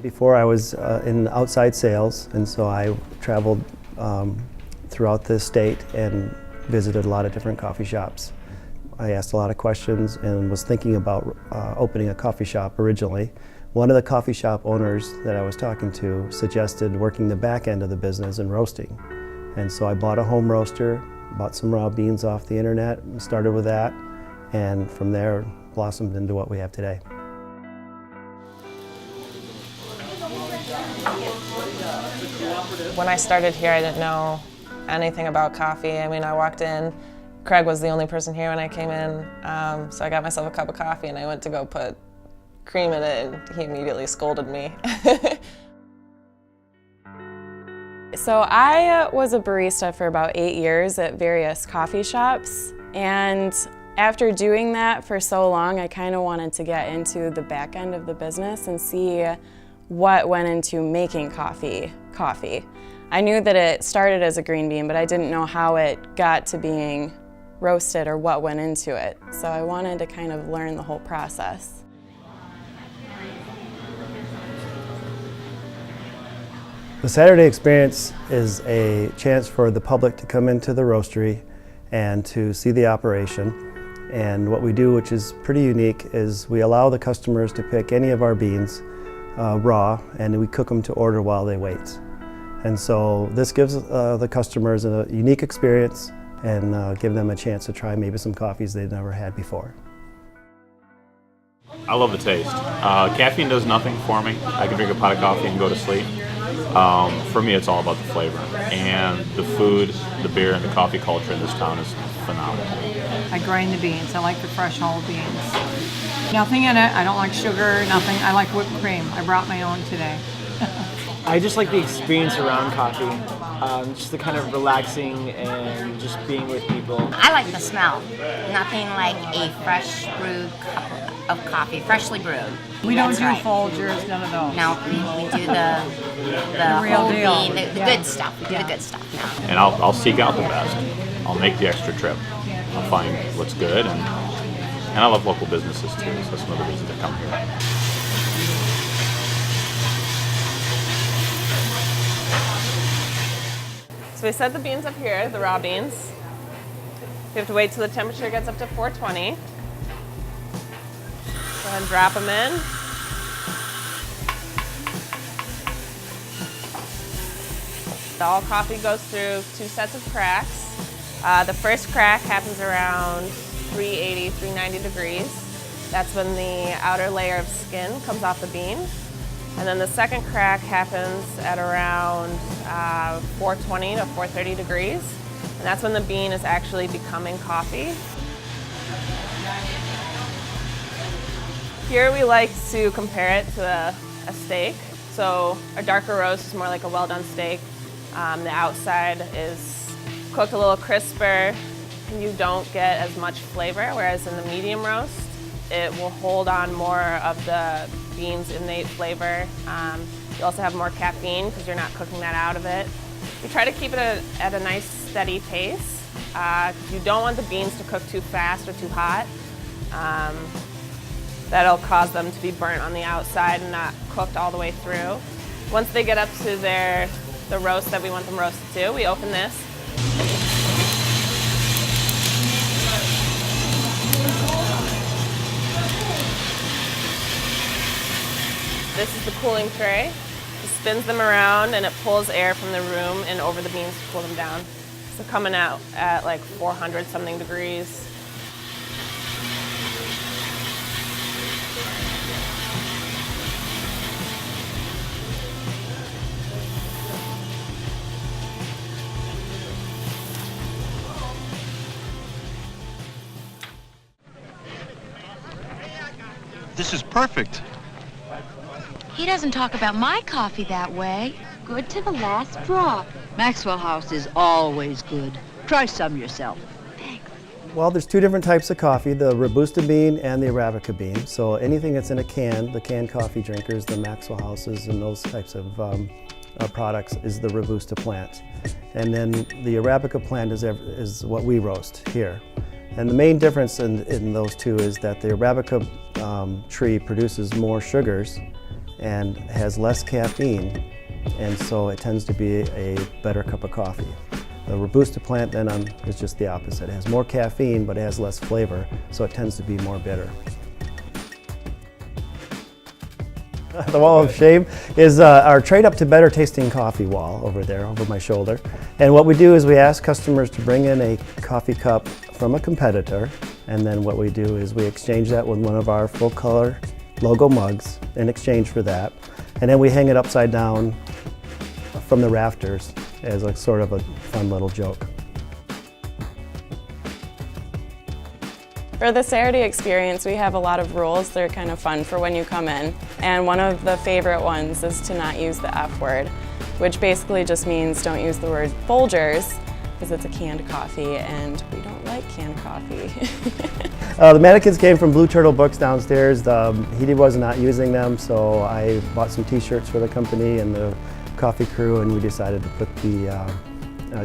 Before I was in outside sales, and so I traveled throughout the state and visited a lot of different coffee shops. I asked a lot of questions and was thinking about opening a coffee shop originally. One of the coffee shop owners that I was talking to suggested working the back end of the business and roasting. And so I bought a home roaster, bought some raw beans off the internet, and started with that, and from there blossomed into what we have today. When I started here, I didn't know anything about coffee. I mean, I walked in, Craig was the only person here when I came in, so I got myself a cup of coffee and I went to go put cream in it and he immediately scolded me. So I was a barista for about 8 years at various coffee shops, and after doing that for so long, I kind of wanted to get into the back end of the business and see what went into making coffee. I knew that it started as a green bean, but I didn't know how it got to being roasted or what went into it. So I wanted to kind of learn the whole process. The Saturday Experience is a chance for the public to come into the roastery and to see the operation. And what we do, which is pretty unique, is we allow the customers to pick any of our beans raw, and we cook them to order while they wait. And so this gives the customers a unique experience and give them a chance to try maybe some coffees they've never had before. I love the taste. Caffeine does nothing for me. I can drink a pot of coffee and go to sleep. For me, it's all about the flavor. And the food, the beer, and the coffee culture in this town is phenomenal. I grind the beans. I like the fresh whole beans. Nothing in it. I don't like sugar, nothing. I like whipped cream. I brought my own today. I just like the experience around coffee, just the kind of relaxing and just being with people. I like the smell. Nothing like a fresh brewed cup of coffee, freshly brewed. We don't do right. Folgers, none of those. No, we do the real whole deal. bean, the good stuff. We do the good stuff now. And I'll seek out the best. I'll make the extra trip. I'll find what's good, and I love local businesses too, so that's another reason to come here. So we set the beans up here, the raw beans. We have to wait till the temperature gets up to 420. Go ahead and drop them in. All coffee goes through 2 sets of cracks. The first crack happens around 380, 390 degrees. That's when the outer layer of skin comes off the bean. And then the second crack happens at around 420 to 430 degrees. And that's when the bean is actually becoming coffee. Here we like to compare it to a steak. So a darker roast is more like a well-done steak. The outside is cooked a little crisper. You don't get as much flavor, whereas in the medium roast, it will hold on more of the beans' innate flavor. You also have more caffeine because you're not cooking that out of it. We try to keep it at a nice steady pace. You don't want the beans to cook too fast or too hot. That'll cause them to be burnt on the outside and not cooked all the way through. Once they get up to the roast that we want them roasted to, we open this. This is the cooling tray. It spins them around and it pulls air from the room and over the beans to cool them down. So coming out at like 400 something degrees. This is perfect. He doesn't talk about my coffee that way. Good to the last drop. Maxwell House is always good. Try some yourself. Thanks. Well, there's 2 different types of coffee, the Robusta bean and the Arabica bean. So anything that's in a can, the canned coffee drinkers, the Maxwell Houses and those types of products is the Robusta plant. And then the Arabica plant is what we roast here. And the main difference in those two is that the Arabica tree produces more sugars and has less caffeine, and so it tends to be a better cup of coffee. The Robusta plant then is just the opposite. It has more caffeine, but it has less flavor, so it tends to be more bitter. The wall of shame is our trade up to better tasting coffee wall over there, over my shoulder. And what we do is we ask customers to bring in a coffee cup from a competitor, and then what we do is we exchange that with one of our full color logo mugs in exchange for that. And then we hang it upside down from the rafters as a sort of a fun little joke. For the Saturday experience, we have a lot of rules that are kind of fun for when you come in. And one of the favorite ones is to not use the F word, which basically just means don't use the word Folgers, because it's a canned coffee and we don't like canned coffee. The mannequins came from Blue Turtle Books downstairs. He was not using them, so I bought some t-shirts for the company and the coffee crew, and we decided to put the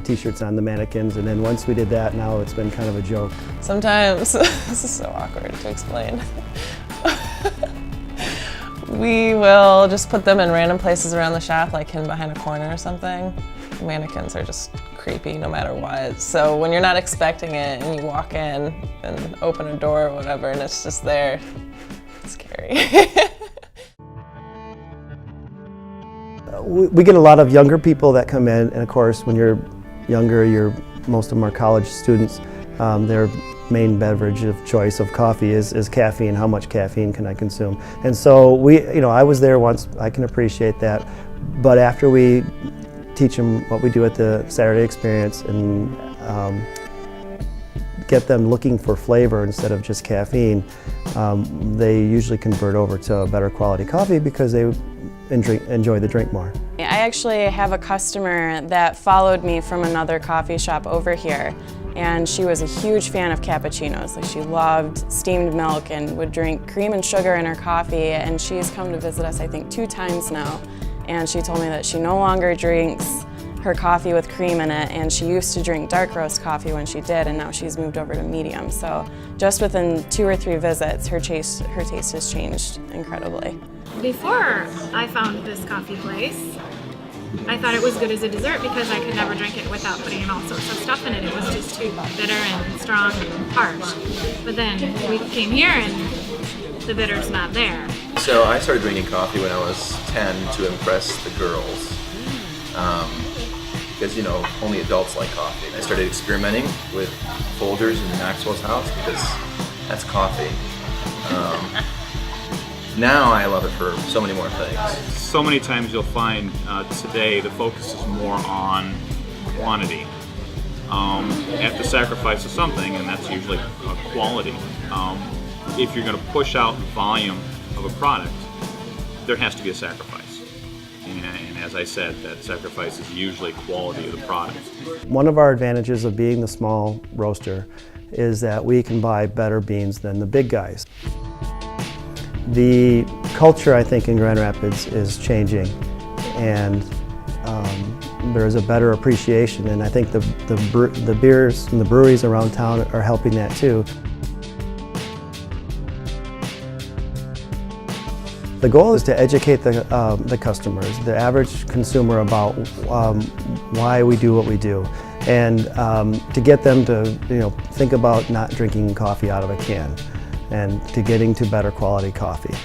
t-shirts on the mannequins, and then once we did that, now it's been kind of a joke. Sometimes, this is so awkward to explain. We will just put them in random places around the shop, like hidden behind a corner or something. Mannequins are just creepy no matter what. So when you're not expecting it and you walk in and open a door or whatever and it's just there, it's scary. We get a lot of younger people that come in, and of course when you're younger, most of them are college students. Their main beverage of choice of coffee is caffeine. How much caffeine can I consume? And so I was there once, I can appreciate that, but after we teach them what we do at the Saturday experience and get them looking for flavor instead of just caffeine, they usually convert over to a better quality coffee because they enjoy the drink more. I actually have a customer that followed me from another coffee shop over here, and she was a huge fan of cappuccinos. Like, she loved steamed milk and would drink cream and sugar in her coffee, and she's come to visit us I think 2 times now, and she told me that she no longer drinks her coffee with cream in it, and she used to drink dark roast coffee when she did, and now she's moved over to medium. So just within 2 or 3 visits, her taste has changed incredibly. Before I found this coffee place, I thought it was good as a dessert because I could never drink it without putting in all sorts of stuff in it. It was just too bitter and strong and harsh. But then we came here and the bitter's not there. So I started drinking coffee when I was 10 to impress the girls. Because, only adults like coffee. I started experimenting with Folgers in Maxwell's house because that's coffee. Now I love it for so many more things. So many times you'll find today the focus is more on quantity. At the sacrifice of something, and that's usually quality. If you're going to push out volume of a product, there has to be a sacrifice. And as I said, that sacrifice is usually quality of the product. One of our advantages of being the small roaster is that we can buy better beans than the big guys. The culture, I think, in Grand Rapids is changing, and there's a better appreciation, and I think the beers and the breweries around town are helping that too. The goal is to educate the customers, the average consumer, about why we do what we do, and to get them to think about not drinking coffee out of a can, and to getting to better quality coffee.